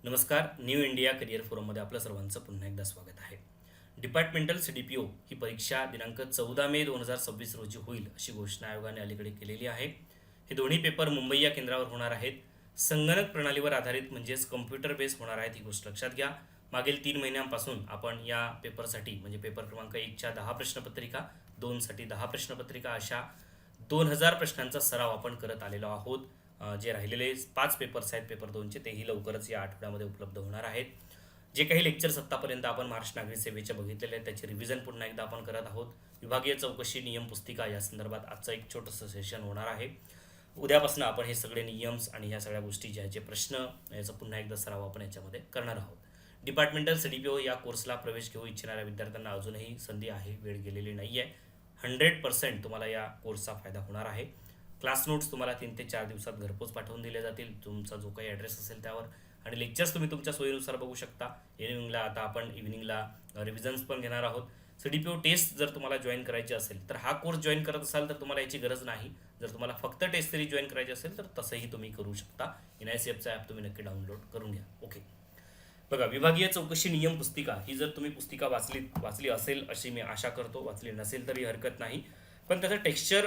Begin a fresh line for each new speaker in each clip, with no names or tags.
नमस्कार. New India career फोरममध्ये आपलं सर्वांचं पुन्हा एकदा स्वागत आहे. डिपार्टमेंटल CDPO ही परीक्षा दिनांक 14 मे 2026 रोजी होईल अशी घोषणा आयोगाने अलीकडे केलेली आहे. हे दोन्ही पेपर मुंबई या केंद्रावर होणार आहेत. संगणक प्रणालीवर आधारित म्हणजेच कम्प्युटर बेस होणार आहेत ही गोष्ट लक्षात घ्या. मागील 3 महिन्यांपासून आपण या पेपरसाठी म्हणजे पेपर क्रमांक 1च्या 10 प्रश्नपत्रिका, 2साठी 10 प्रश्नपत्रिका अशा 2000 प्रश्नांचा सराव आपण करत आलेलो आहोत. जे राहिलेले 5 पेपर्स आहेत पेपर 2चे तेही लवकरच या आठवड्यामध्ये उपलब्ध होणार आहेत. जे काही लेक्चर्स आत्तापर्यंत आपण महाराष्ट्र नागरिक सेवेचे बघितलेले आहेत त्याचे रिव्हिजन पुन्हा एकदा आपण करत आहोत. विभागीय चौकशी नियम पुस्तिका या संदर्भात आजचं एक छोटंसं सेशन होणार आहे. उद्यापासून आपण हे सगळे नियम्स आणि ह्या सगळ्या गोष्टी ज्या जे प्रश्न याचा पुन्हा एकदा सराव आपण याच्यामध्ये करणार आहोत. डिपार्टमेंटल CDPO या कोर्सला प्रवेश घेऊ इच्छिणाऱ्या विद्यार्थ्यांना अजूनही संधी आहे, वेळ गेलेली नाही आहे. 100% तुम्हाला या कोर्सचा फायदा होणार आहे. क्लास नोट्स तुम्हाला 3 ते 4 दिवसात घरपोच पाठवून दिले जातील, तुमचा जो काही ॲड्रेस असेल त्यावर. आणि लेक्चर्स तुम्ही तुमच्या सोयीनुसार बघू शकता. इव्हिनिंगला आता आपण इव्हिनिंगला रिव्हिजन्स पण घेणार आहोत. CDPO टेस्ट जर तुम्हाला जॉईन करायची असेल तर हा कोर्स जॉईन करत असाल तर तुम्हाला याची गरज नाही. जर तुम्हाला फक्त टेस्ट सिरीज जॉईन करायची असेल तर तसंही तुम्ही करू शकता. NICFचा ॲप तुम्ही नक्की डाउनलोड करून घ्या. ओके, बघा, विभागीय चौकशी नियम पुस्तिका ही जर तुम्ही पुस्तिका वाचली असेल अशी मी आशा करतो. वाचली नसेल तरी हरकत नाही, पण त्याचं टेक्स्चर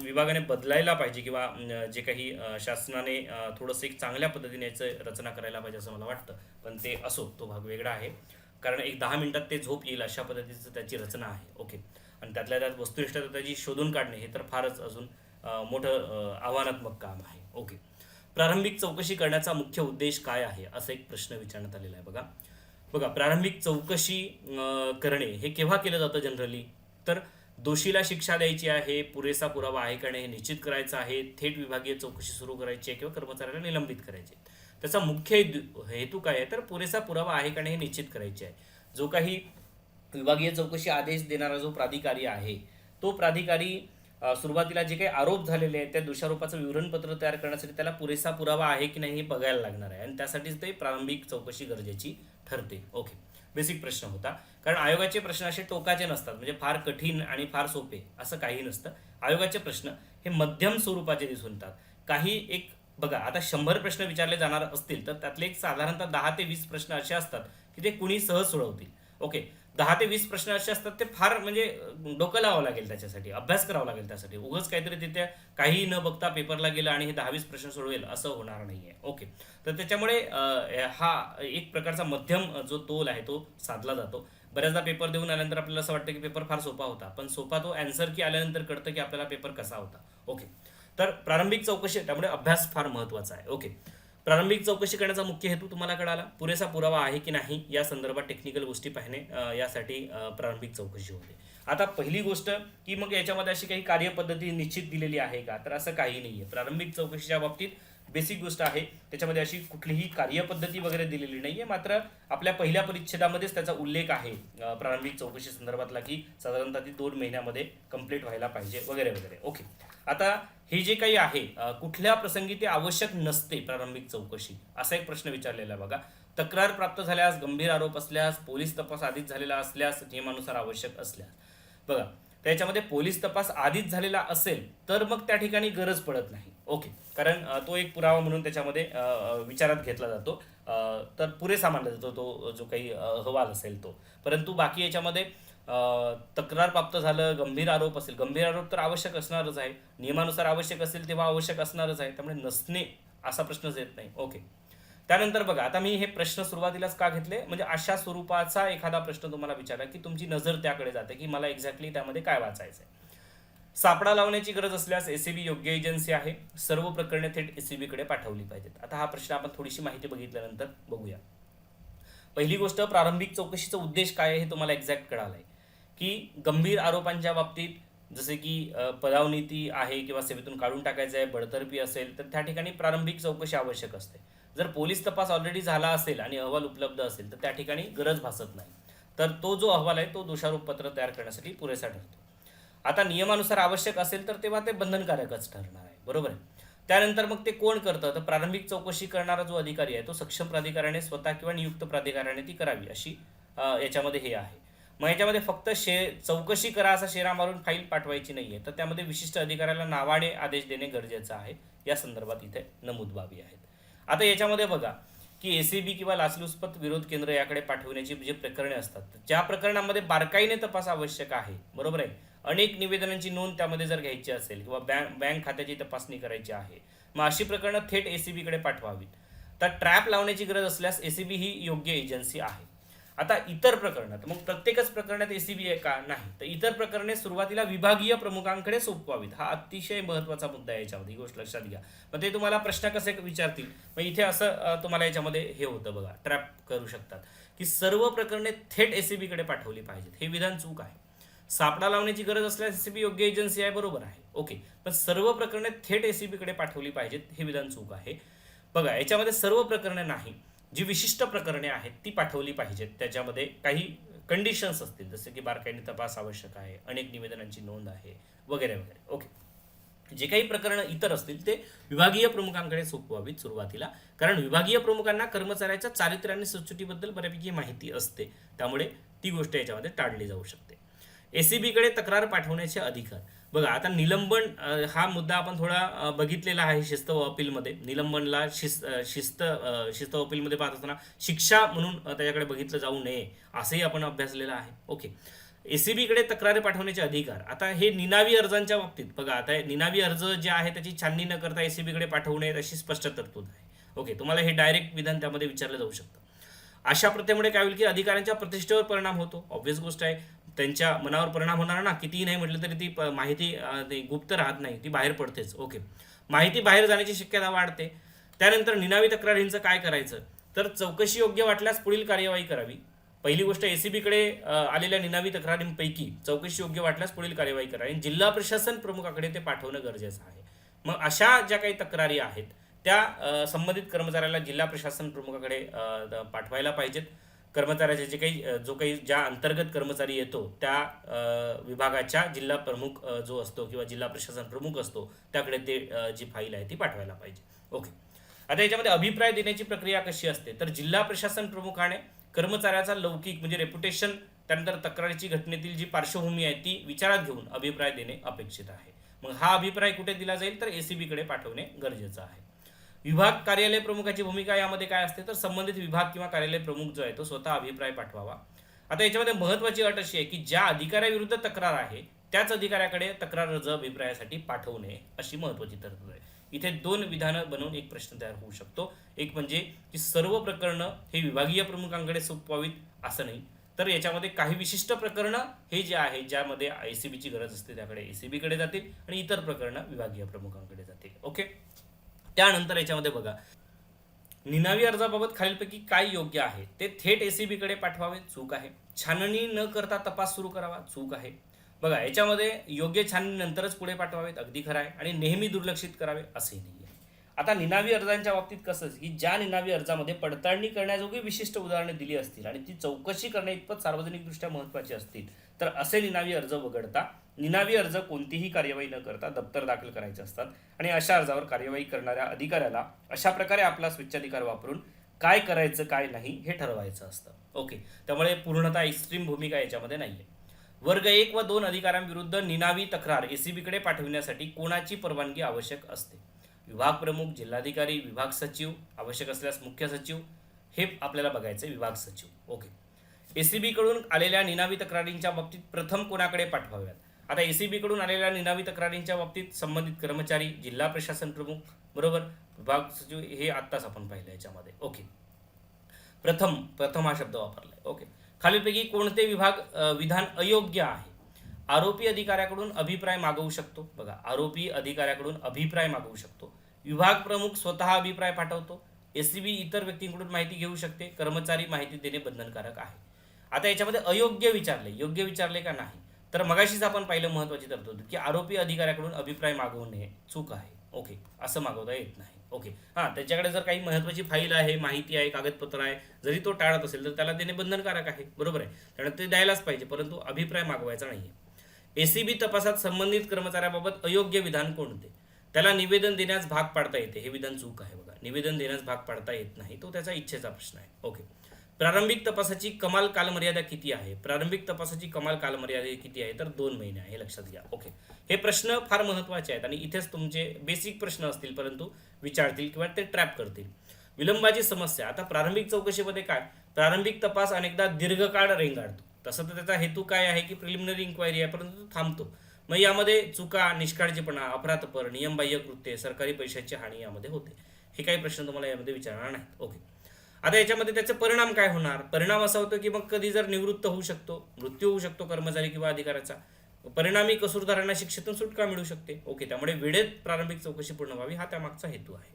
विभागाने बदलायला पाहिजे किंवा जे काही शासनाने थोडंसं एक चांगल्या पद्धतीने याचं रचना करायला पाहिजे असं मला वाटतं. पण ते असो, तो भाग वेगळा आहे. कारण एक 10 मिनिटात ते झोप येईल अशा पद्धतीचं त्याची रचना आहे. ओके, आणि त्यातल्या त्यात वस्तुनिष्ठता त्याची शोधून काढणे हे तर फारच अजून मोठं आव्हानात्मक काम आहे. ओके, प्रारंभिक चौकशी करण्याचा मुख्य उद्देश काय आहे असा एक प्रश्न विचारण्यात आलेला आहे. बघा बघा प्रारंभिक चौकशी करणे हे केव्हा केलं जातं जनरली, तर दोषीला शिक्षा द्यायची आहे, पुरेसा पुरावा आहे का नाही हे निश्चित करायचं आहे, थेट विभागीय चौकशी सुरू करायची आहे किंवा कर्मचाऱ्याला निलंबित करायचे. त्याचा मुख्य हेतू काय आहे तर पुरेसा पुरावा आहे का नाही हे निश्चित करायचे आहे. जो काही विभागीय चौकशी आदेश देणारा जो प्राधिकारी आहे तो प्राधिकारी सुरुवातीला जे काही आरोप झालेले आहेत त्या दोषारोपाचं विवरणपत्र तयार करण्यासाठी त्याला पुरेसा पुरावा आहे की नाही हे बघायला लागणार आहे, आणि त्यासाठीच ते प्रारंभिक चौकशी गरजेची ठरते. ओके, बेसिक प्रश्न होता. कारण आयोगाचे प्रश्न असे टोकाचे नसतात, म्हणजे फार कठीण आणि फार सोपे असं काही नसतं. आयोगाचे प्रश्न हे मध्यम स्वरूपाचे दिसून येतात. काही एक बघा, आता 100 प्रश्न विचारले जाणार असतील तर त्यातले एक साधारणतः 10 ते 20 प्रश्न असे असतात की ते कुणी सहज सोडवतील. ओके, 10 ते 20 प्रश्न असे असतात ते फार म्हणजे डोकं लावावं लागेल, त्याच्यासाठी अभ्यास करावा लागेल. त्यासाठी उगाच काहीतरी तिथे काही न बघता पेपरला गेलं आणि हे 10-20 प्रश्न सोडवेल असं होणार नाहीये. ओके, तर त्याच्यामुळे हा एक प्रकारचा मध्यम जो तोल आहे तो साधला जातो. बऱ्याचदा पेपर देऊन आल्यानंतर आपल्याला असं वाटतं की पेपर फार सोपा होता, पण सोपा तो अँसर की आल्यानंतर कळतं की आपल्याला पेपर कसा होता. ओके, तर प्रारंभिक चौकशी, त्यामुळे अभ्यास फार महत्त्वाचा आहे. ओके, प्रारंभिक चौकशी करण्याचा मुख्य हेतू तुम्हाला कळाला. पुरेसा पुरावा आहे की नाही या संदर्भात टेक्निकल गोष्टी पाहणे, यासाठी प्रारंभिक चौकशी होते. आता पहिली गोष्ट की मग याच्यामध्ये अशी काही कार्यपद्धती निश्चित दिलेली आहे का, तर असं काही नाही आहे. प्रारंभिक चौकशीच्या बाबतीत बेसिक गोष्ट आहे त्याच्यामध्ये अशी कुठलीही कार्यपद्धती वगैरे दिलेली नाही आहे. मात्र आपल्या पहिल्या परिच्छेदामध्येच त्याचा उल्लेख आहे प्रारंभिक चौकशी संदर्भातला, की साधारणतः ती 2 महिन्यामध्ये कंप्लीट व्हायला पाहिजे वगैरे वगैरे. ओके, आता हे जे काही आहे कुठल्या प्रसंगी ते आवश्यक नसते प्रारंभिक चौकशी असा एक प्रश्न विचारलेला आहे. बघा, तक्रार प्राप्त झाल्यास, गंभीर आरोप असल्यास, पोलीस तपास आधीच झालेला असल्यास, नियमानुसार आवश्यक असल्यास. बघा, त्याच्यामध्ये पोलीस तपास आधीच झालेला असेल तर मग त्या ठिकाणी गरज पडत नाही. ओके, कारण तो एक पुरावा म्हणून त्याच्यामध्ये विचारात घेतला जातो, तर पुरेसा मानला जातो तो जो काही अहवाल असेल तो. परंतु बाकी याच्यामध्ये तक्रार प्राप्त झालं, गंभीर आरोप असेल, गंभीर आरोप तर आवश्यक असणारच आहे, नियमानुसार आवश्यक असेल तेव्हा आवश्यक असणारच आहे, त्यामुळे नसणे असा प्रश्नच येत नाही. ओके, त्यानंतर बघा, आता मी हे प्रश्न सुरुवातीलाच का घेतले, म्हणजे अशा स्वरूपाचा एखादा प्रश्न तुम्हाला विचारला की तुमची नजर त्याकडे जाते की मला एक्झॅक्टली त्यामध्ये काय वाचायचं आहे. सापळा लावण्याची गरज असल्यास SAB योग्य एजन्सी आहे, सर्व प्रकरणे थेट SAB कडे पाठवली पाहिजेत. आता हा प्रश्न आपण थोडीशी माहिती बघितल्यानंतर बघूया. पहिली गोष्ट, प्रारंभिक चौकशीचा उद्देश काय आहे हे तुम्हाला एक्झॅक्ट कळालंय की गंभीर आरोपांच्या बाबतीत जसे की पदावनीती आहे किंवा सेवेतून काढून टाकायचं आहे, बडतर्फी असेल तर त्या ठिकाणी प्रारंभिक चौकशी आवश्यक असते. जर पोलीस तपास ऑलरेडी झाला असेल आणि अहवाल उपलब्ध असेल तर त्या ठिकाणी गरज भासत नाही, तर तो जो अहवाल आहे तो दोषारोपपत्र तयार करण्यासाठी पुरेसा ठरतो. आता नियमानुसार आवश्यक असेल तर तेव्हा ते बंधनकारकच ठरणार आहे, बरोबर आहे. त्यानंतर मग ते कोण करतं, तर प्रारंभिक चौकशी करणारा जो अधिकारी आहे तो सक्षम प्राधिकाऱ्याने स्वतः किंवा नियुक्त प्राधिकाऱ्याने ती करावी अशी याच्यामध्ये हे आहे. मग याच्यामध्ये फक्त चौकशी करा असा शेरा मारून फाईल पाठवायची नाहीये, तर त्यामध्ये विशिष्ट अधिकाऱ्याला नावाने आदेश देणे गरजेचं आहे. या संदर्भात इथे नमूद बाबी आहेत. आता याच्यामध्ये बघा की एसीबी किंवा लाचलुचपत विरोध केंद्र याकडे पाठवण्याची जे प्रकरणे असतात, ज्या प्रकरणामध्ये बारकाईने तपास आवश्यक आहे, बरोबर आहे, अनेक निवेदनांची नोंद त्यामध्ये जर घ्यायची असेल किंवा बँक खात्याची तपासणी करायची आहे, मग अशी प्रकरणं थेट एसीबीकडे पाठवावीत. तर ट्रॅप लावण्याची गरज असल्यास एसीबी ही योग्य एजन्सी आहे. आता इतर प्रकरणात मग प्रत्येकच प्रकरणात एसीबी आहे का? नाही. तर इतर प्रकरणे सुरुवातीला विभागीय प्रमुखांकडे सोपवावीत. हा अतिशय महत्त्वाचा मुद्दा आहे याच्यामध्ये, ही गोष्ट लक्षात घ्या. मग ते तुम्हाला प्रश्न कसे विचारतील, मग इथे असं तुम्हाला याच्यामध्ये हे होतं बघा, ट्रॅप करू शकतात की सर्व प्रकरणे थेट एसीबीकडे पाठवली पाहिजेत. हे विधान चूक आहे. सापळा लावण्याची गरज असल्यास एसीबी योग्य एजन्सी आहे, बरोबर आहे, ओके. पण सर्व प्रकरणे थेट एसीबीकडे पाठवली पाहिजेत, हे विधान चूक आहे. बघा, याच्यामध्ये सर्व प्रकरणे नाही, जी विशिष्ट प्रकरणे आहेत ती पाठवली पाहिजेत. त्याच्यामध्ये काही कंडिशन्स असतील, जसे की बारकाईने तपास आवश्यक आहे, अनेक निवेदनांची नोंद आहे, वगैरे वगैरे, ओके. जे काही प्रकरणं इतर असतील ते विभागीय प्रमुखांकडे सोपवावीत सुरुवातीला, कारण विभागीय प्रमुखांना कर्मचाऱ्याच्या चारित्र्य आणि सुटसुटीबद्दल बऱ्यापैकी माहिती असते, त्यामुळे ती गोष्ट याच्यामध्ये टाळली जाऊ शकते. एसीबीकडे तक्रार पाठवण्याचे अधिकार. बघा, आता निलंबन हा मुद्दा आपण थोडा बघितलेला आहे शिस्त व अपीलमध्ये. निलंबनला शिस्त व अपीलमध्ये पाहत असताना शिक्षा म्हणून त्याच्याकडे बघितलं जाऊ नये असंही आपण अभ्यासलेलं आहे, ओके. एसीबीकडे तक्रारी पाठवण्याचे अधिकार. आता हे निनावी अर्जांच्या बाबतीत बघा, आता निनावी अर्ज जे आहे त्याची छाननी न करता एसीबीकडे पाठवू नये अशी स्पष्ट तरतूद आहे, ओके. तुम्हाला हे डायरेक्ट विधान त्यामध्ये विचारलं जाऊ शकतं. अशा प्रथेमुळे काय होईल की अधिकाऱ्यांच्या प्रतिष्ठेवर परिणाम होतो, ऑब्व्हियस गोष्ट आहे. त्यांच्या मनावर परिणाम होणार ना, कितीही नाही म्हटलं तरी ती माहिती गुप्त राहत नाही, ती बाहेर पडतेच, ओके. माहिती बाहेर जाण्याची शक्यता वाढते. त्यानंतर निनावी तक्रारींचं काय करायचं, तर चौकशी योग्य वाटल्यास पुढील कार्यवाही करावी. पहिली गोष्ट, एसीबीकडे आलेल्या निनावी तक्रारींपैकी चौकशी योग्य वाटल्यास पुढील कार्यवाही करावी. जिल्हा प्रशासन प्रमुखाकडे ते पाठवणं गरजेचं आहे. मग अशा ज्या काही तक्रारी आहेत त्या संबंधित कर्मचाऱ्याला जिल्हा प्रशासन प्रमुखाकडे पाठवायला पाहिजेत. कर्मचाऱ्याचे जो काही ज्या अंतर्गत कर्मचारी येतो त्या विभागाच्या जिल्हा प्रमुख जो असतो किंवा जिल्हा प्रशासन प्रमुख असतो त्याकडे ते जी फाईल आहे ती पाठवायला पाहिजे, ओके. आता याच्यामध्ये अभिप्राय देण्याची प्रक्रिया कशी असते, तर जिल्हा प्रशासन प्रमुखाने कर्मचाऱ्याचा लौकिक म्हणजे रेप्युटेशन, त्यानंतर तक्रारीची घटनेतील जी पार्श्वभूमी आहे ती विचारात घेऊन अभिप्राय देणे अपेक्षित आहे. मग हा अभिप्राय कुठे दिला जाईल, तर एसीबीकडे पाठवणे गरजेचं आहे. विभाग कार्यालय प्रमुखाची भूमिका यामध्ये काय असते, तर संबंधित विभाग किंवा कार्यालय प्रमुख जो आहे तो स्वतः अभिप्राय पाठवावा. आता याच्यामध्ये महत्त्वाची अट अशी आहे की ज्या अधिकाऱ्याविरुद्ध तक्रार आहे त्याच अधिकाऱ्याकडे तक्रार अर्ज अभिप्रायासाठी पाठवू नये, अशी महत्त्वाची तरतूद आहे. इथे दोन विधानं बनवून एक प्रश्न तयार होऊ शकतो. एक म्हणजे की सर्व प्रकरणं हे विभागीय प्रमुखांकडे सोपवावीत असं नाही, तर याच्यामध्ये काही विशिष्ट प्रकरणं हे जे आहे ज्यामध्ये एसीबीची गरज असते त्याकडे एसीबीकडे जातील आणि इतर प्रकरणं विभागीय प्रमुखांकडे जातील, ओके. त्यानंतर याच्यामध्ये बघा, निनावी अर्जाबाबत खालीलपैकी काय योग्य आहे, ते थेट एसीबीकडे पाठवावे, चूक आहे. छाननी न करता तपास सुरू करावा, चूक आहे. बघा, याच्यामध्ये योग्य छाननी नंतरच पुढे पाठवावेत, अगदी खरं आहे. आणि नेहमी दुर्लक्षित करावे असंही नाही आहे. आता निनावी अर्जांच्या बाबतीत कसं की ज्या निनावी अर्जामध्ये पडताळणी करण्याजोगी विशिष्ट उदाहरणे दिली असतील आणि ती चौकशी करण्या इतपत सार्वजनिकदृष्ट्या महत्त्वाची असतील तर असे निनावी अर्ज वगळता निनावी अर्ज कोणतीही कार्यवाही न करता दप्तर दाखल करायचे असतात आणि अशा अर्जावर कार्यवाही करणाऱ्या अधिकाऱ्याला अशा प्रकारे आपला स्वेच्छाधिकार वापरून काय करायचं काय नाही हे ठरवायचं असतं, ओके. त्यामुळे पूर्णतः एक्स्ट्रीम भूमिका याच्यामध्ये नाहीये. वर्ग 1 व 2 अधिकाऱ्यांविरुद्ध निनावी तक्रार एसीबीकडे पाठविण्यासाठी कोणाची परवानगी आवश्यक असते? विभाग प्रमुख, जिल्हाधिकारी, विभाग सचिव, आवश्यक असल्यास मुख्य सचिव, हे आपल्याला बघायचं, विभाग सचिव, ओके. एसीबीकडून आलेल्या निनावी तक्रारींच्या बाबतीत प्रथम कोणाकडे पाठवाव्यात? आता एसीबीकडून आलेल्या निनावी तक्रारींच्या बाबतीत संबंधित कर्मचारी, जिल्हा प्रशासन प्रमुख, बरोबर, विभाग सचिव, हे आत्ताच आपण पाहिलं याच्यामध्ये, ओके. प्रथम हा शब्द वापरलाय, ओके. खालीलपैकी कोणते विधान अयोग्य आहे? आरोपी अधिकाऱ्याकडून अभिप्राय मागवू शकतो. बघा, आरोपी अधिकाऱ्याकडून अभिप्राय मागवू शकतो. विभाग प्रमुख स्वतः अभिप्राय पाठवतो. एसीबी इतर व्यक्तींकडून माहिती घेऊ शकते. कर्मचारी माहिती देणे बंधनकारक आहे. आता याच्यामध्ये अयोग्य विचारले, योग्य विचारले का नाही, तर मगाशीच आपण पाहिलं महत्त्वाची तरतूद की आरोपी अधिकाऱ्याकडून अभिप्राय मागवू नये, चूक आहे, ओके. असं मागवता येत नाही, ओके. हां, त्याच्याकडे जर काही महत्त्वाची फाईल आहे, माहिती आहे, कागदपत्र आहे, जरी तो टाळत असेल तर त्याला देणे बंधनकारक आहे, बरोबर आहे. त्यामुळे ते द्यायलाच पाहिजे, परंतु अभिप्राय मागवायचा नाही. एसीबी तपासात संबंधित कर्मचाऱ्याबाबत अयोग्य विधान कोणते? त्याला निवेदन देण्यास भाग पाडता येते, हे विधान चूक आहे. बघा, निवेदन देण्यास भाग पाडता येत नाही, तो त्याचा इच्छेचा प्रश्न आहे, ओके. प्रारंभिक तपासाची कमाल कालमर्यादा किती आहे? प्रारंभिक तपासाची कमाल कालमर्यादा किती आहे, तर 2 महिने आहे, हे लक्षात घ्या, ओके. हे प्रश्न फार महत्त्वाचे आहेत आणि इथेच तुमचे बेसिक प्रश्न असतील, परंतु विचारतील किंवा ते ट्रॅप करतील. विलंबाची समस्या. आता प्रारंभिक चौकशीमध्ये काय, प्रारंभिक तपास अनेकदा दीर्घकाळ रेंगाळतो. तसं तर त्याचा हेतू काय आहे की प्रिलिमिनरी इन्क्वायरी आहे, परंतु तो थांबतो. मग यामध्ये चुका, निष्काळजीपणा, अफरातफर, नियमबाह्य कृत्ये, सरकारी पैशाची हानी यामध्ये होते. हे काही प्रश्न तुम्हाला यामध्ये विचारणार नाहीत. ओके. आता याच्यामध्ये त्याचे परिणाम काय होणार, परिणाम असा होतो की मग कधी जर निवृत्त होऊ शकतो, मृत्यू होऊ शकतो कर्मचारी किंवा अधिकाऱ्याचा, परिणामी कसूरदारांना शिक्षेतून सुटका मिळू शकते. ओके. त्यामुळे वेळेत प्रारंभिक चौकशी पूर्ण व्हावी हा त्यामागचा हेतू आहे.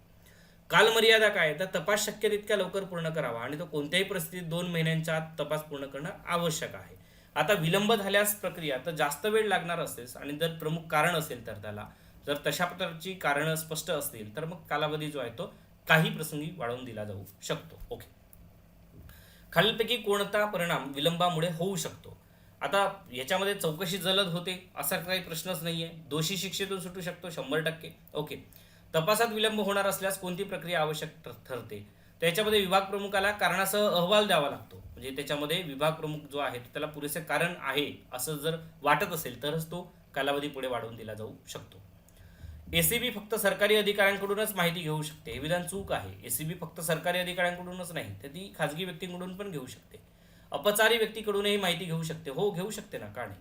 कालमर्यादा काय, तर तपास शक्य तितक्या लवकर पूर्ण करावा आणि तो कोणत्याही परिस्थितीत 2 महिन्यांच्या आत तपास पूर्ण करणं आवश्यक आहे. आता विलंब झाल्यास प्रक्रिया तर जास्त वेळ लागणार असेल आणि जर प्रमुख कारण असेल तर त्याला, जर तशा प्रकारची कारणं स्पष्ट असतील तर मग कालावधी जो आहे तो काही प्रसंगी वाढवून दिला जाऊ शकतो. ओके. खालीलपैकी कोणता परिणाम विलंबामुळे होऊ शकतो. आता याच्यामध्ये चौकशी जलद होते असा काही प्रश्नच नाहीये. दोषी शिक्षेतून सुटू शकतो 100%. ओके. तपासात विलंब होणार असल्यास कोणती प्रक्रिया आवश्यक ठरते. त्याच्यामध्ये विभाग प्रमुखाला कारणासह अहवाल द्यावा लागतो. म्हणजे त्याच्यामध्ये विभाग प्रमुख जो आहे त्याला पुरेसे कारण आहे असं जर वाटत असेल तरच तो कालावधी पुढे वाढवून दिला जाऊ शकतो. एसीबी फक्त सरकारी अधिकाऱ्यांकडूनच माहिती घेऊ शकते, हे विधान चूक आहे. एसीबी फक्त सरकारी अधिकाऱ्यांकडूनच नाही तर ती खाजगी व्यक्तींकडून पण घेऊ शकते. अपचारी व्यक्तीकडूनही माहिती घेऊ शकते. हो, घेऊ शकते ना, का नाही.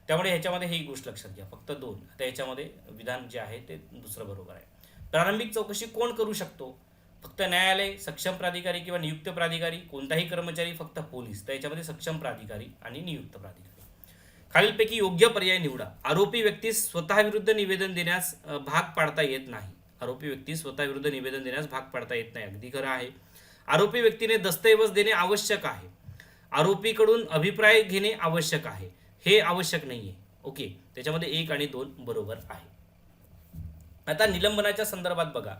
त्यामुळे ह्याच्यामध्ये ही गोष्ट लक्षात घ्या, फक्त 2. आता याच्यामध्ये विधान जे आहे ते दुसरं बरोबर आहे. प्रारंभिक चौकशी कोण करू शकतो, फक्त न्यायालय, सक्षम प्राधिकारी किंवा नियुक्त प्राधिकारी, कोणताही कर्मचारी, फक्त पोलीस. तर याच्यामध्ये सक्षम प्राधिकारी आणि नियुक्त प्राधिकारी. खालीलपैकी योग्य पर्याय निवडा. आरोपी व्यक्तीस स्वतःविरुद्ध निवेदन देण्यास भाग पाडता येत नाही. आरोपी व्यक्तीस स्वतःविरुद्ध निवेदन देण्यास भाग पाडता येत नाही, अगदी खरं आहे. आरोपी व्यक्तीने दस्तऐवज देणे आवश्यक आहे. आरोपीकडून अभिप्राय घेणे आवश्यक आहे, हे आवश्यक नाहीये. ओके. त्याच्यामध्ये 1 आणि 2 बरोबर आहे. आता निलंबनाच्या संदर्भात बघा,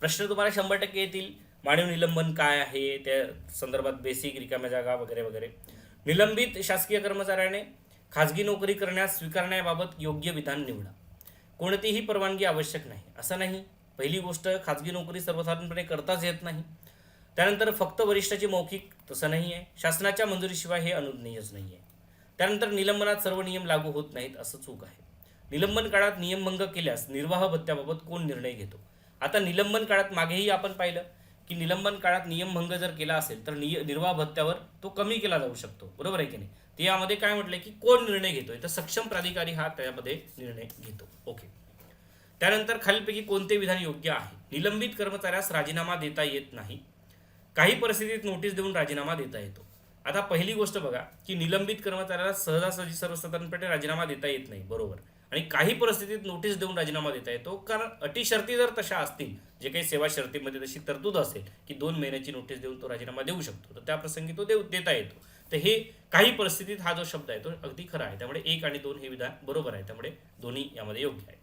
प्रश्न तुम्हाला 100% येतील. मानवी निलंबन काय आहे, त्या संदर्भात बेसिक, रिकाम्या जागा वगैरे वगैरे. निलंबित शासकीय कर्मचाऱ्याने खाजगी नोकरी करण्यास स्वीकारण्याबाबत योग्य विधान निवडा. कोणतीही परवानगी आवश्यक नाही, असं नाही. पहिली गोष्ट, खाजगी नोकरी सर्वसाधारणपणे करताच येत नाही. त्यानंतर फक्त वरिष्ठाची मौखिक, तसं नाही आहे. शासनाच्या मंजुरीशिवाय हे अनुज्ञेयच नाही आहे. त्यानंतर निलंबनात सर्व नियम लागू होत नाहीत, असं चूक आहे. निलंबन काळात नियमभंग केल्यास निर्वाह भत्त्याबाबत कोण निर्णय घेतो. आता निलंबन काळात मागेही आपण पाहिलं की निलंबन काळात नियमभंग जर केला असेल तर निर्वाह भत्त्यावर तो कमी केला जाऊ शकतो, बरोबर आहे की नाही. ते यामध्ये काय म्हटलंय की कोण निर्णय घेतोय, तर सक्षम प्राधिकारी हा त्यामध्ये निर्णय घेतो. ओके. त्यानंतर खालीलपैकी कोणते विधान योग्य आहे. निलंबित कर्मचाऱ्यास राजीनामा देता येत नाही. काही परिस्थितीत नोटीस देऊन राजीनामा देता येतो. आता पहिली गोष्ट बघा की निलंबित कर्मचाऱ्याला सहजासहजी सर्वसाधारणपणे राजीनामा देता येत नाही, बरोबर. आणि काही परिस्थितीत नोटीस देऊन राजीनामा देता येतो, कारण अटी शर्ती जर तशा असतील, जे काही सेवा शर्तीमध्ये तशी तरतूद असेल की 2 महिन्याची नोटीस देऊन तो राजीनामा देऊ शकतो, तर त्या प्रसंगी तो देता येतो. तर हे काही परिस्थितीत हा जो शब्द आहे तो अगदी खरा आहे. त्यामुळे 1 आणि 2 हे विधान बरोबर आहे. त्यामुळे दोन्ही यामध्ये योग्य आहे.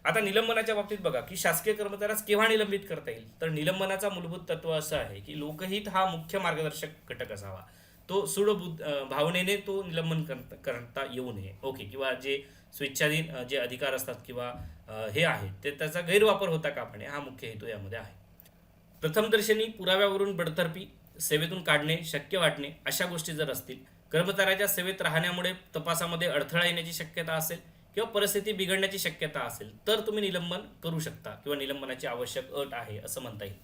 आता निलंबनाच्या बाबतीत बघा की शासकीय कर्मचाऱ्यास केव्हा निलंबित करता येईल. तर निलंबनाचा मूलभूत तत्व असं आहे की लोकहित हा मुख्य मार्गदर्शक घटक असावा. तो भावनेने तो निलंबन करता येऊ नये. ओके. किंवा जे स्वेच्छाधीन जे अधिकार असतात किंवा हे आहे ते त्याचा गैरवापर होता कामा नये, हा मुख्य हेतू यामध्ये आहे. प्रथमदर्शनी पुराव्यावरून बडतर्फी, सेवेतून काढणे, शक्य वाटणे अशा गोष्टी जर असतील, कर्मचाऱ्याच्या सेवेत राहण्यामुळे तपासामध्ये अडथळा येण्याची शक्यता असेल किंवा परिस्थिती बिघडण्याची शक्यता असेल तर तुम्ही निलंबन करू शकता किंवा निलंबनाची आवश्यक अट आहे असं म्हणता येईल.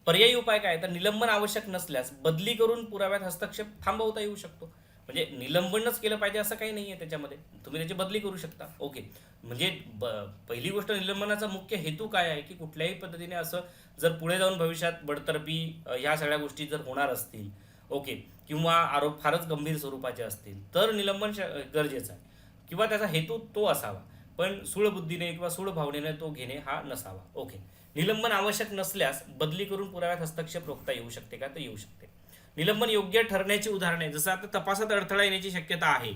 पर्यायी उपाय काय, तर निलंबन आवश्यक नसल्यास बदली करून पुराव्यात हस्तक्षेप थांबवता येऊ शकतो. म्हणजे निलंबनच केलं पाहिजे असं काही नाही आहे त्याच्यामध्ये, तुम्ही त्याची बदली करू शकता. ओके. म्हणजे पहिली गोष्ट, निलंबनाचा मुख्य हेतू काय आहे की कुठल्याही पद्धतीने असं जर पुढे जाऊन भविष्यात बडतर्फी ह्या सगळ्या गोष्टी जर होणार असतील, ओके, किंवा आरोप फारच गंभीर स्वरूपाचे असतील तर निलंबन गरजेचं आहे किंवा त्याचा हेतू तो असावा. पण सूळबुद्धीने किंवा सूळ भावनेने तो घेणे हा नसावा. ओके. निलंबन आवश्यक नसल्यास बदली करून पुराव्यात हस्तक्षेप रोखता येऊ शकते का, तर येऊ शकते. निलंबन योग्य ठरण्याची उदाहरणे, जसं आता तपासात अडथळा येण्याची शक्यता आहे.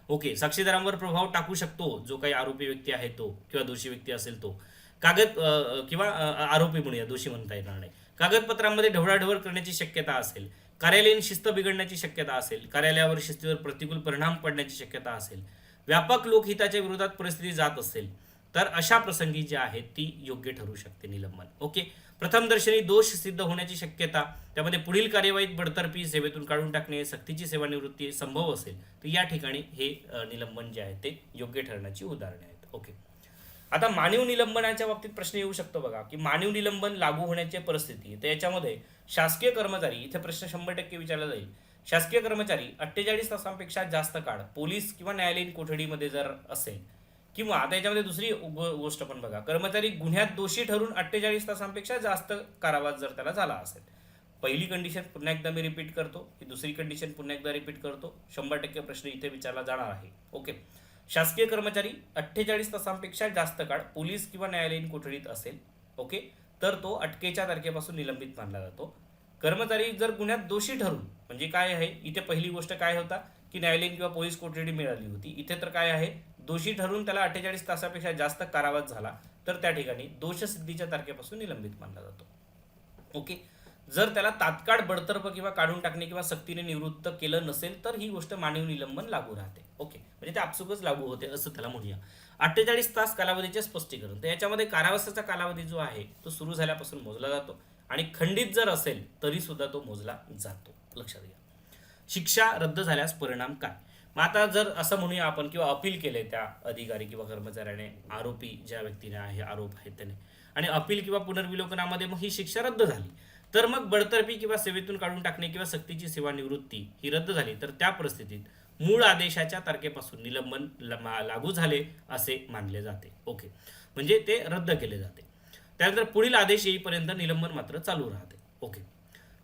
ओके. साक्षीदारांवर प्रभाव टाकू शकतो जो काही आरोपी व्यक्ती आहे तो किंवा दोषी व्यक्ती असेल तो. किंवा आरोपी म्हणूया, दोषी म्हणता येणार नाही. कागदपत्रांमध्ये ढवळाढवळ करण्याची शक्यता असेल, कार्यालयीन शिस्त बिघडण्याची शक्यता असेल, कार्यालयावर शिस्तीवर प्रतिकूल परिणाम पडण्याची शक्यता असेल, व्यापक लोकहिताच्या विरोधात परिस्थिती जात असेल तर अशा प्रसंगी जी आहे ती योग्य ठरू शकते निलंबन. ओके. प्रथमदर्शनी दोष सिद्ध होण्याची शक्यता, त्यामध्ये पुढील कार्यवाहीत बडतर्फी, सेवेतून काढून टाकणे, सक्तीची सेवानिवृत्ती संभव असेल तर या ठिकाणी हे निलंबन जे आहे ते योग्य ठरण्याची उदाहरणे आहेत. ओके. आता मानवी निलंबनाच्या बाबतीत प्रश्न येऊ शकतो बघा, की मानवी निलंबन लागू होण्याची परिस्थिती. तर याच्यामध्ये शासकीय कर्मचारी, इथे प्रश्न 100% विचारला जाईल. शासकीय कर्मचारी 48 तासांपेक्षा जास्त काळ पोलीस किंवा न्यायालयीन कोठडीमध्ये जर असेल, किंवा आता याच्यामध्ये दुसरी गोष्ट पण बघा, कर्मचारी गुन्ह्यात दोषी ठरून 48 तासांपेक्षा जास्त कारावास जर त्याला झाला असेल. पहिली कंडिशन पुन्हा एकदा मी रिपीट करतो, ही दुसरी कंडिशन पुन्हा एकदा रिपीट करतो. 100% प्रश्न इथे विचारला जाणार आहे. ओके. शासकीय कर्मचारी 48 तासांपेक्षा जास्त काळ पोलीस किंवा न्यायालयीन कोठडीत असेल, ओके, तर तो अटकेच्या तारखेपासून निलंबित मानला जातो. कर्मचारी जर गुन्ह्यात दोषी ठरून, म्हणजे काय आहे इथे पहिली गोष्ट काय होता, की न्यायालयीन किंवा पोलीस कोठडी मिळाली होती. इथे तर काय आहे, दोषी ठरून त्याला 48 तासापेक्षा जास्त कारावास झाला, तर त्या ठिकाणी दोषसिद्धीच्या तारखेपासून निलंबित मानला जातो. ओके. जर त्याला तात्काळ बडतर्फ किंवा काढून टाकणे किंवा सक्तीने निवृत्त केलं नसेल, तर ही गोष्ट मानवी निलंबन लागू राहते. ओके, म्हणजे ते आपसुकच लागू होते असं त्याला म्हणूया. 48 तास कालावधीचे स्पष्टीकरण. तर याच्यामध्ये कारावासाचा कालावधी जो आहे तो सुरू झाल्यापासून मोजला जातो, आणि खंडित जर असेल तरी सुद्धा तो मोजला जातो. लक्षात घ्या. शिक्षा रद्द झाल्यास परिणाम काय? मग आता जर असं म्हणूया आपण, किंवा अपील केले त्या अधिकारी किंवा कर्मचाऱ्याने, आरोपी ज्या व्यक्तीने आहे, आरोप आहेत त्याने, आणि अपील किंवा पुनर्विलोकनामध्ये मग ही शिक्षा रद्द झाली, तर मग बडतर्फी किंवा सेवेतून काढून टाकणे किंवा सक्तीची सेवानिवृत्ती ही रद्द झाली, तर त्या परिस्थितीत मूळ आदेशाच्या तारखेपासून निलंबन लागू झाले असे मानले जाते. ओके, म्हणजे ते रद्द केले जाते. त्यानंतर पुढील आदेश येईपर्यंत निलंबन मात्र चालू राहते. ओके.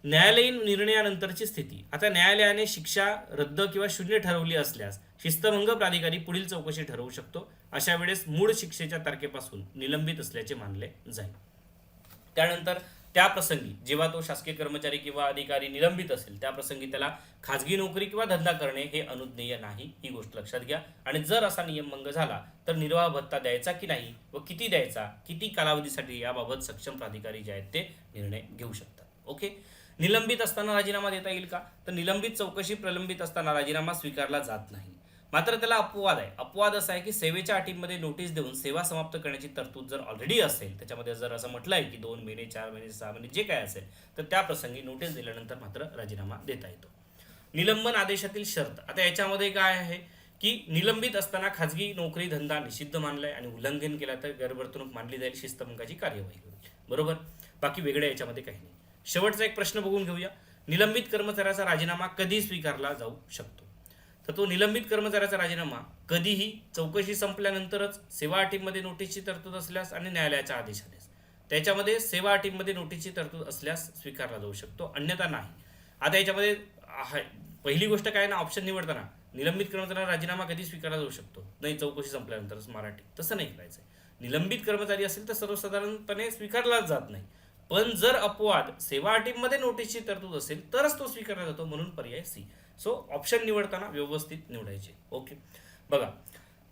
न्यायालयीन निर्णयानंतरची स्थिती. आता न्यायालयाने शिक्षा रद्द किंवा शून्य ठरवली असल्यास शिस्तभंग प्राधिकारी पुढील चौकशी ठरवू शकतो. अशा वेळेस मूळ शिक्षेच्या तारखेपासून निलंबित असल्याचे मानले जाईल. त्यानंतर त्या प्रसंगी जेव्हा तो शासकीय कर्मचारी किंवा अधिकारी निलंबित असेल, त्या प्रसंगी त्याला खाजगी नोकरी किंवा धंदा करणे हे अनुज्ञेय नाही, ही गोष्ट लक्षात घ्या. आणि जर असा नियमभंग झाला तर निर्वाह भत्ता द्यायचा की नाही व किती द्यायचा, किती कालावधीसाठी, याबाबत सक्षम प्राधिकारी जे आहेत ते निर्णय घेऊ शकतात. ओके. निलंबित असताना राजीनामा देता येईल का? तर निलंबित चौकशी प्रलंबित असताना राजीनामा स्वीकारला जात नाही. मात्र त्याला अपवाद आहे. अपवाद असा आहे की सेवेच्या अटींमध्ये नोटीस देऊन सेवा समाप्त करण्याची तरतूद जर ऑलरेडी असेल, त्याच्यामध्ये जर असं म्हटलं आहे की 2 महिने, 4 महिने, 6 महिने जे काय असेल, तर त्या प्रसंगी नोटीस दिल्यानंतर मात्र राजीनामा देता येतो. निलंबन आदेशातील शर्त. आता याच्यामध्ये काय आहे की निलंबित असताना खाजगी नोकरी धंदा निषिद्ध मानलाय, आणि उल्लंघन केला तर गैरवर्तणूक मानली जाईल, शिस्तभंगाची कार्यवाही होईल. बरोबर. बाकी वेगळ्या याच्यामध्ये काही नाही. शेवटचा एक प्रश्न बघून घेऊया. निलंबित कर्मचाऱ्याचा राजीनामा कधी स्वीकारला जाऊ शकतो? तर तो निलंबित कर्मचाऱ्याचा राजीनामा कधीही चौकशी संपल्यानंतरच, सेवा अटींमध्ये नोटीसची तरतूद असल्यास आणि न्यायालयाच्या आदेशानेच. त्याच्यामध्ये सेवा अटींमध्ये नोटीसची तरतूद असल्यास स्वीकारला जाऊ शकतो, अन्यथा नाही. आता याच्यामध्ये पहिली गोष्ट काय ना, ऑप्शन निवडताना निलंबित कर्मचाऱ्याचा राजीनामा कधी स्वीकारला जाऊ शकतो, नाही चौकशी संपल्यानंतरच, मराठी तसं नाही करायचं. निलंबित कर्मचारी असेल तर सर्वसाधारणपणे स्वीकारला जात नाही, पण जर अपवाद सेवा अटींमध्ये नोटीसची तरतूद असेल तरच तो स्वीकारला जातो, म्हणून पर्याय सी. सो ऑप्शन निवडताना व्यवस्थित निवडायचे. ओके. बघा,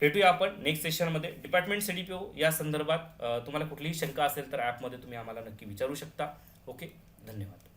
भेटूया आपण नेक्स्ट सेशनमध्ये. डिपार्टमेंट CDPO या संदर्भात तुम्हाला कुठलीही शंका असेल तर ॲपमध्ये तुम्ही आम्हाला नक्की विचारू शकता. ओके, धन्यवाद.